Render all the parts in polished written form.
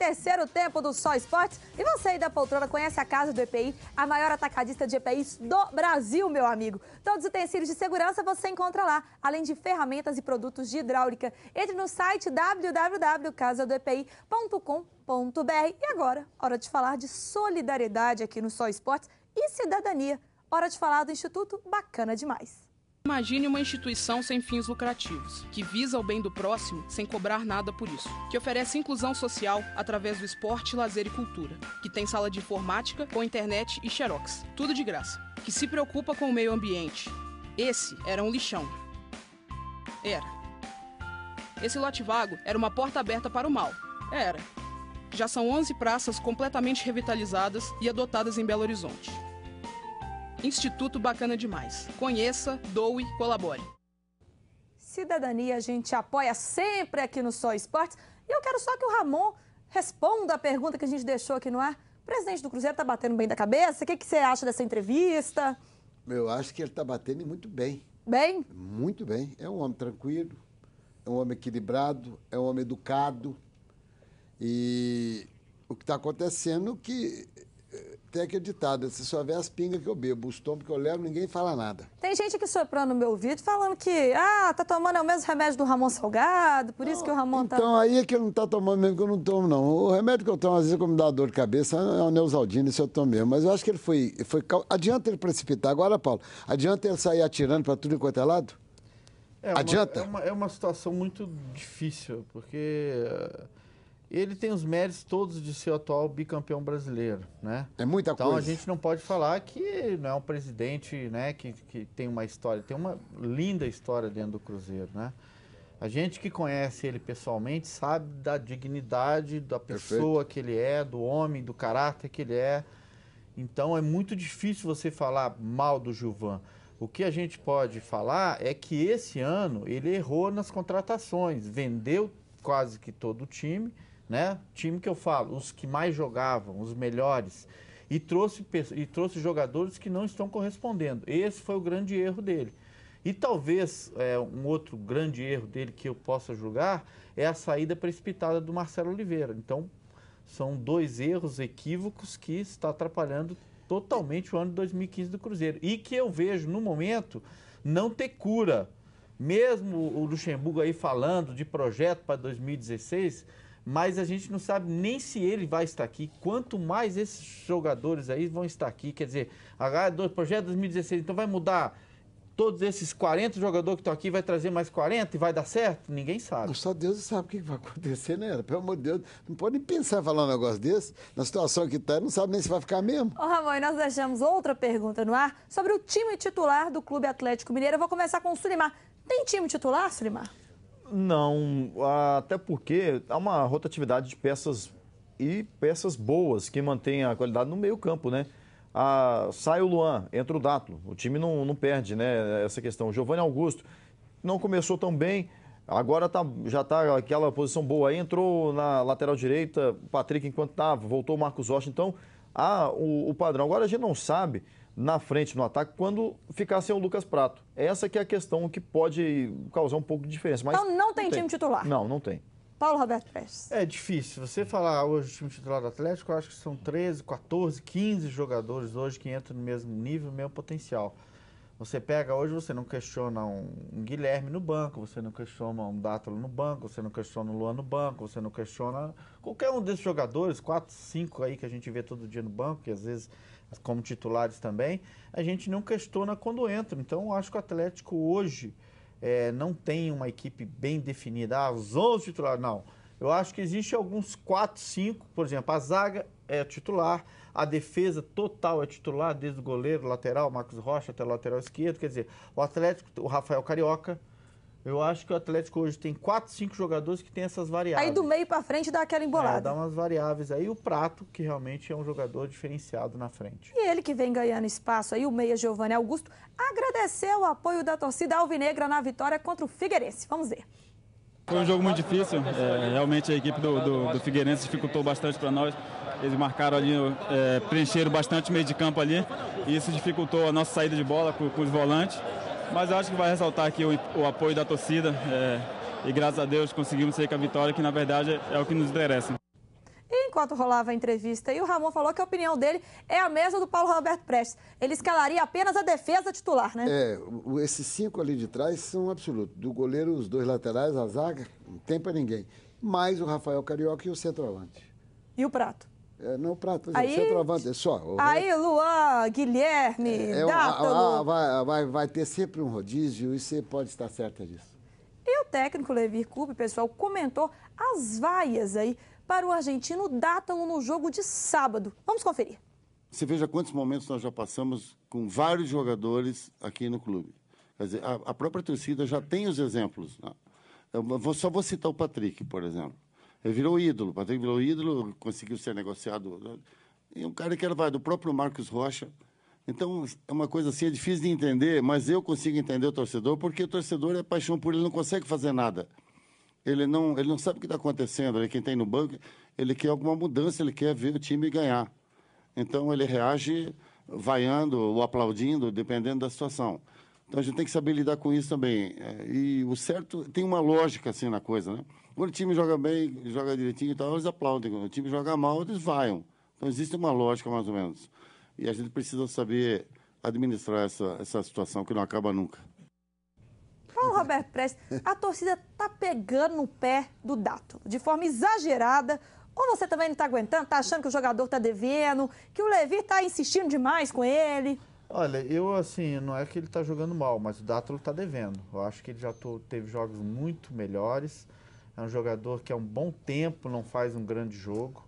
terceiro tempo do Só Esportes. E você aí da poltrona conhece a Casa do EPI, a maior atacadista de EPIs do Brasil, meu amigo. Todos os utensílios de segurança você encontra lá, além de ferramentas e produtos de hidráulica. Entre no site www.casadoepi.com.br. E agora, hora de falar de solidariedade aqui no Só Esportes e cidadania. Hora de falar do Instituto Bacana Demais. Imagine uma instituição sem fins lucrativos, que visa o bem do próximo sem cobrar nada por isso, que oferece inclusão social através do esporte, lazer e cultura, que tem sala de informática com internet e xerox, tudo de graça, que se preocupa com o meio ambiente. Esse era um lixão. Era. Esse lote vago era uma porta aberta para o mal. Era. Já são 11 praças completamente revitalizadas e adotadas em Belo Horizonte. Instituto Bacana Demais. Conheça, doe, colabore. Cidadania a gente apoia sempre aqui no Só Esportes. E eu quero só que o Ramon responda a pergunta que a gente deixou aqui no ar. O presidente do Cruzeiro está batendo bem da cabeça? O que você acha dessa entrevista? Eu acho que ele está batendo muito bem. Bem? Muito bem. É um homem tranquilo, é um homem equilibrado, é um homem educado. E o que está acontecendo é que tem aquele ditado, se só vê as pingas que eu bebo, os tombos que eu levo, ninguém fala nada. Tem gente aqui soprando no meu ouvido falando que, tá tomando o mesmo remédio do Ramon Salgado, por isso que o Ramon tá... Então aí é que ele não tá tomando mesmo, que eu não tomo, não. O remédio que eu tomo, às vezes, como me dá dor de cabeça, é o Neosaldina, isso eu tomo mesmo. Mas eu acho que ele foi... Adianta ele precipitar agora, Paulo? Adianta ele sair atirando para tudo enquanto é lado? Adianta? É uma situação muito difícil, porque... ele tem os méritos todos de ser o atual bicampeão brasileiro, né? É muita coisa. Então a gente não pode falar que não é um presidente, né, que tem uma história, tem uma linda história dentro do Cruzeiro, né? A gente que conhece ele pessoalmente sabe da dignidade da pessoa que ele é, do homem, do caráter que ele é. Então é muito difícil você falar mal do Gilvan. O que a gente pode falar é que esse ano ele errou nas contratações, vendeu quase que todo o time, né? Time que eu falo, os que mais jogavam, os melhores, e trouxe jogadores que não estão correspondendo. Esse foi o grande erro dele. E talvez um outro grande erro dele que eu possa julgar é a saída precipitada do Marcelo Oliveira. Então, são dois erros equívocos que está atrapalhando totalmente o ano de 2015 do Cruzeiro. E que eu vejo, no momento, não ter cura. Mesmo o Luxemburgo aí falando de projeto para 2016, mas a gente não sabe nem se ele vai estar aqui, quanto mais esses jogadores aí vão estar aqui. Quer dizer, projeto 2016, então vai mudar todos esses 40 jogadores que estão aqui, vai trazer mais 40 e vai dar certo? Ninguém sabe. Só Deus sabe o que vai acontecer, né? Pelo amor de Deus, não pode nem pensar em falar um negócio desse. Na situação que está, não sabe nem se vai ficar mesmo. Ô Ramon, e nós deixamos outra pergunta no ar sobre o time titular do Clube Atlético Mineiro. Eu vou começar com o Sulimar. Tem time titular, Sulimar? Não, até porque há uma rotatividade de peças e peças boas que mantêm a qualidade no meio campo, né? Sai o Luan, entra o Dátulo, o time não perde, né? Essa questão. O Giovanni Augusto não começou tão bem, agora já está aquela posição boa aí, entrou na lateral direita, o Patrick enquanto estava, voltou o Marcos Rocha, então o padrão. Agora a gente não sabe na frente, no ataque, quando ficar sem o Lucas Prato. Essa que é a questão que pode causar um pouco de diferença. Mas então não tem time titular? Não tem. Paulo Roberto Prestes. É difícil. Você falar hoje o time titular do Atlético, eu acho que são 13, 14, 15 jogadores hoje que entram no mesmo nível, no mesmo potencial. Você pega hoje, você não questiona um Guilherme no banco, você não questiona um Dátulo no banco, você não questiona um Luan no banco, você não questiona qualquer um desses jogadores, 4, 5 aí que a gente vê todo dia no banco, que às vezes como titulares também, a gente não questiona quando entra. Então, eu acho que o Atlético hoje não tem uma equipe bem definida. Os 11 titulares, não. Eu acho que existe alguns 4, 5, por exemplo, a zaga é titular, a defesa total é titular, desde o goleiro, lateral, Marcos Rocha até o lateral esquerdo. Quer dizer, o Atlético, o Rafael Carioca, eu acho que o Atlético hoje tem 4, 5 jogadores que tem essas variáveis. Aí do meio para frente dá aquela embolada. Dá umas variáveis aí. O Prato, que realmente é um jogador diferenciado na frente. E ele que vem ganhando espaço aí, o meia Giovanni Augusto, agradeceu o apoio da torcida alvinegra na vitória contra o Figueirense. Vamos ver. Foi um jogo muito difícil. Realmente a equipe do Figueirense dificultou bastante para nós. Eles marcaram ali, preencheram bastante o meio de campo ali. E isso dificultou a nossa saída de bola com os volantes. Mas eu acho que vai ressaltar aqui o apoio da torcida e graças a Deus conseguimos sair com a vitória, que na verdade é o que nos interessa. E enquanto rolava a entrevista e o Ramon falou que a opinião dele é a mesma do Paulo Roberto Prestes. Ele escalaria apenas a defesa titular, né? Esses 5 ali de trás são absolutos. Do goleiro, os 2 laterais, a zaga, não tem para ninguém. Mais o Rafael Carioca e o centroavante. E o Prato? Não, o Prato, o centroavante é só. Aí, Luan, Guilherme, Dátalo... Vai ter sempre um rodízio e você pode estar certa disso. E o técnico Levir Coupe, pessoal, comentou as vaias aí para o argentino Dátalo no jogo de sábado. Vamos conferir. Você veja quantos momentos nós já passamos com vários jogadores aqui no clube. Quer dizer, a própria torcida já tem os exemplos. Só vou citar o Patrick, por exemplo. Ele virou ídolo. O Patrick virou ídolo, conseguiu ser negociado. E um cara que vai do próprio Marcos Rocha. Então, é uma coisa assim, é difícil de entender, mas eu consigo entender o torcedor, porque o torcedor é paixão por ele, não consegue fazer nada. Ele não sabe o que está acontecendo. Quem tem no banco, ele quer alguma mudança, ele quer ver o time ganhar. Então, ele reage vaiando ou aplaudindo, dependendo da situação. Então, a gente tem que saber lidar com isso também. E o certo, tem uma lógica assim na coisa, né? Quando o time joga bem, joga direitinho e tal, eles aplaudem. Quando o time joga mal, eles vaiam. Então, existe uma lógica, mais ou menos. E a gente precisa saber administrar essa situação, que não acaba nunca. Paulo Roberto Prestes, a torcida tá pegando no pé do Dátalo, de forma exagerada. Ou você também não está aguentando, está achando que o jogador está devendo, que o Levir está insistindo demais com ele? Olha, não é que ele está jogando mal, mas o Dátalo está devendo. Eu acho que ele já teve jogos muito melhores. É um jogador que há um bom tempo não faz um grande jogo,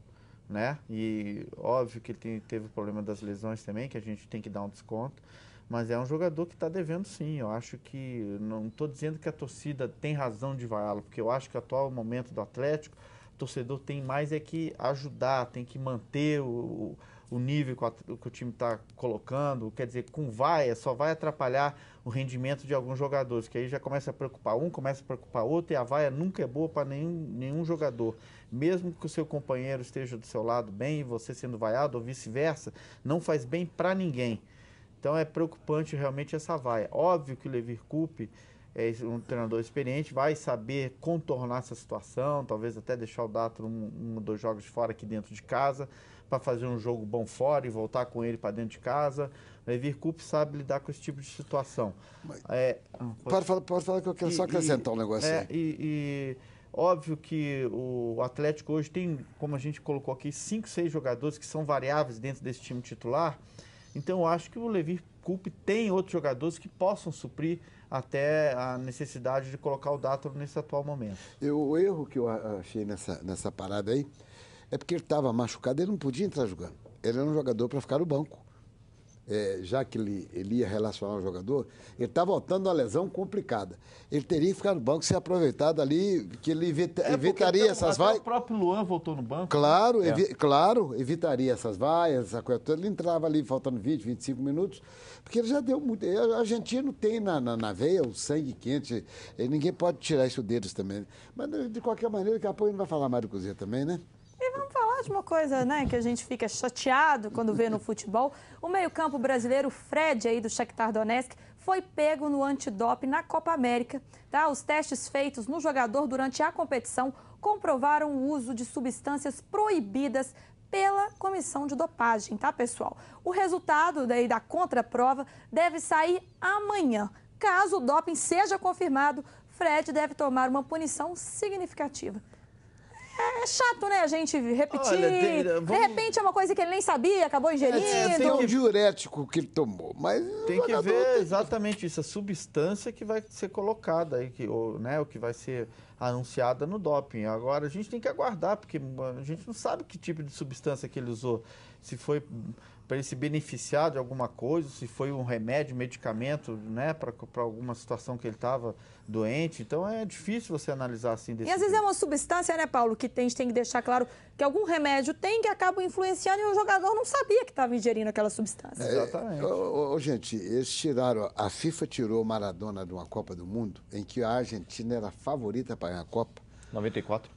né? E óbvio que ele teve o problema das lesões também, que a gente tem que dar um desconto. Mas é um jogador que está devendo sim. Eu acho que, não estou dizendo que a torcida tem razão de vaiá-lo, porque eu acho que o atual momento do Atlético, o torcedor tem mais que ajudar, tem que manter o nível que o time está colocando. Quer dizer, com vaia só vai atrapalhar o rendimento de alguns jogadores, que aí já começa a preocupar um, começa a preocupar outro, e a vaia nunca é boa para nenhum jogador. Mesmo que o seu companheiro esteja do seu lado bem, e você sendo vaiado ou vice-versa, não faz bem para ninguém. Então é preocupante realmente essa vaia. Óbvio que o Levir Coupe é um treinador experiente, vai saber contornar essa situação, talvez até deixar o Dátalo um ou 2 jogos fora aqui dentro de casa, para fazer um jogo bom fora e voltar com ele para dentro de casa. O Levir Coupe sabe lidar com esse tipo de situação. Pode falar que eu quero só acrescentar um negócio aí. Óbvio que o Atlético hoje tem, como a gente colocou aqui, 5, 6 jogadores que são variáveis dentro desse time titular. Então, eu acho que o Levir Coupe tem outros jogadores que possam suprir até a necessidade de colocar o Dátalo nesse atual momento. O erro que eu achei nessa parada aí é porque ele estava machucado, ele não podia entrar jogando. Ele era um jogador para ficar no banco. Já que ele ia relacionar o jogador, ele está voltando a uma lesão complicada. Ele teria que ficar no banco, ser aproveitado ali, que ele evitaria essas vaias. O próprio Luan voltou no banco. Claro, claro, evitaria essas vaias, essa coisa toda. Ele entrava ali faltando 20, 25 minutos, porque ele já deu muito. O argentino tem na veia o sangue quente, ninguém pode tirar isso deles também. Mas, de qualquer maneira, daqui a pouco a gente vai falar mais do Cruzeiro também, né? E vamos falar de uma coisa, né, que a gente fica chateado quando vê no futebol. O meio-campo brasileiro, Fred, aí do Shakhtar Donetsk, foi pego no antidoping na Copa América. Tá? Os testes feitos no jogador durante a competição comprovaram o uso de substâncias proibidas pela comissão de dopagem, tá, pessoal? O resultado daí da contraprova deve sair amanhã. Caso o doping seja confirmado, Fred deve tomar uma punição significativa. É chato, né, a gente repetir. Olha, De repente é uma coisa que ele nem sabia, acabou ingerindo. Tem um diurético que ele tomou, mas... Tem que ver exatamente isso, a substância que vai ser colocada aí, o que vai ser anunciada no doping. Agora, a gente tem que aguardar, porque a gente não sabe que tipo de substância que ele usou. Se foi para ele se beneficiar de alguma coisa, se foi um remédio, medicamento, né, para alguma situação que ele estava doente. Então, é difícil você analisar assim desse E às vezes é uma substância, né, Paulo, que a gente tem que deixar claro que algum remédio tem que acaba influenciando e o jogador não sabia que estava ingerindo aquela substância. Exatamente. Gente, eles a FIFA tirou o Maradona de uma Copa do Mundo em que a Argentina era a favorita para ganhar a Copa. 94.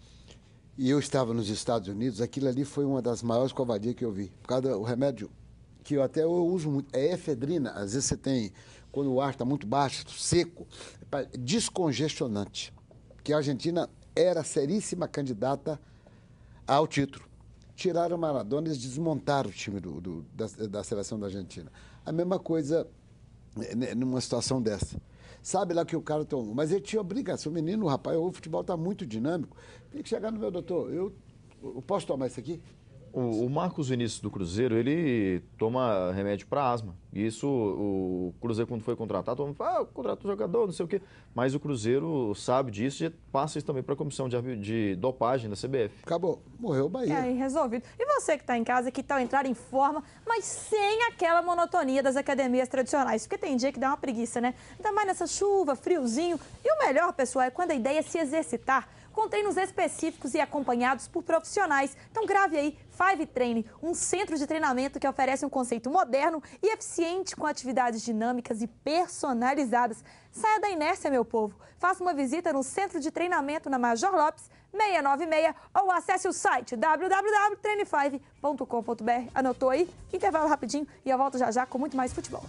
E eu estava nos Estados Unidos, aquilo ali foi uma das maiores covardias que eu vi. Por causa do remédio que eu uso muito, é efedrina. Às vezes você tem, quando o ar está muito baixo, seco, descongestionante. Que a Argentina era seríssima candidata ao título. tiraram o Maradona, eles desmontaram o time da seleção da Argentina. A mesma coisa numa situação dessa. Sabe lá que o cara tomou, mas ele tinha obrigação. O menino, o rapaz, o futebol está muito dinâmico. Tem que chegar no meu doutor, eu posso tomar isso aqui? O Marcos Vinícius do Cruzeiro, ele toma remédio para asma. E isso, o Cruzeiro, quando foi contratado, todo mundo fala, contrata o jogador, não sei o quê. Mas o Cruzeiro sabe disso e passa isso também para a comissão de dopagem da CBF. Acabou, morreu o Bahia. É, resolvido. E você que está em casa, que tal entrar em forma, mas sem aquela monotonia das academias tradicionais? Porque tem dia que dá uma preguiça, né? Ainda mais nessa chuva, friozinho. E o melhor, pessoal, é quando a ideia é se exercitar, com treinos específicos e acompanhados por profissionais. Então grave aí Five Training, um centro de treinamento que oferece um conceito moderno e eficiente com atividades dinâmicas e personalizadas. Saia da inércia, meu povo. Faça uma visita no centro de treinamento na Major Lopes 696 ou acesse o site www.treine5.com.br. Anotou aí? Intervalo rapidinho e eu volto já com muito mais futebol.